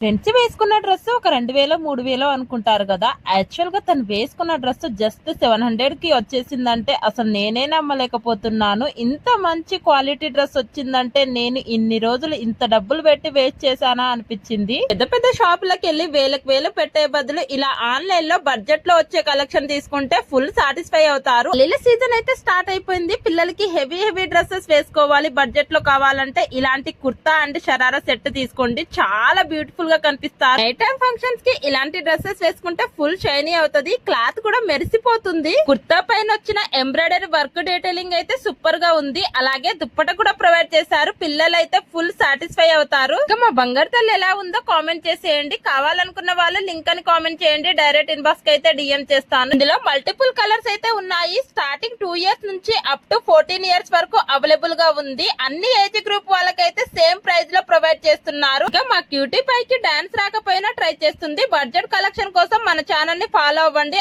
Friends వేసుకున్న dress ఒక 2000 3000 అనుకుంటారు కదా. యాక్చువల్ గా తను వేసుకున్న డ్రెస్ జస్ట్ 700 కి వచ్చేసిందంటే అసలు నేనే నమ్మలేకపోతున్నాను. ఇంత మంచి క్వాలిటీ డ్రెస్ వచ్చిందంటే నేను ఇన్ని రోజులు ఇంత డబ్బులు పెట్టి వేస్ట్ చేశానా అనిపించింది. పెద్ద పెద్ద షాపులకు వెళ్ళి వేలకు వేలు పెట్టే బదులు ఇలా ఆన్లైన్ లో బడ్జెట్ లో వచ్చే కలెక్షన్ తీసుకుంటే ఫుల్ సాటిస్ఫై అవుతారు. పెళ్లిళ్ళ సీజన్ అయితే స్టార్ట్ అయిపోయింది. పిల్లలకి హెవీ డ్రెస్సెస్ వేసుకోవాలి, బడ్జెట్ లో కావాలంటే ఇలాంటి కుర్తా అండ్ షరారా సెట్ తీసుకోండి. చాలా బ్యూటిఫుల్ గా కనిపిస్తారు. నైట్ టైం ఫంక్షన్స్ కి ఇలాంటి డ్రెస్సెస్ వేసుకుంటే ఫుల్ షైనీ అవుతుంది. క్లాత్ కూడా మెరిసిపోతుంది. కుర్తా పైన వచ్చిన ఎంబ్రాయిడరీ వర్క్ డీటెయిలింగ్ అయితే సూపర్ గా ఉంది. అలాగే దుప్పట కూడా ప్రొవైడ్ చేశారు. పిల్లలు అయితే ఫుల్ సాటిస్ఫై అవుతారు. ఇంకా మా బంగారు తల్లి ఎలా ఉందో కామెంట్ చేసేయండి. కావాలనుకున్న వాళ్ళు లింక్ అని కామెంట్ చేయండి. డైరెక్ట్ ఇన్బాక్స్ కి అయితే డిఎం చేస్తాను. ఇందులో మల్టిపుల్ కలర్స్ అయితే ఉన్నాయి. స్టార్టింగ్ 2 years నుంచి అప్ టు 14 years వరకు అవైలబుల్ గా ఉంది. అన్ని ఏజ్ గ్రూప్ వాళ్ళకైతే సేమ్ ప్రైస్ లో ప్రొవైడ్ చేస్తున్నారు. ఇంకా మా క్యూటీ పైకి డాన్స్ రాకపోయినా ట్రై చేస్తుంది. బడ్జెట్ కలెక్షన్ కోసం మన ఛానల్ ని ఫాలో అవ్వండి.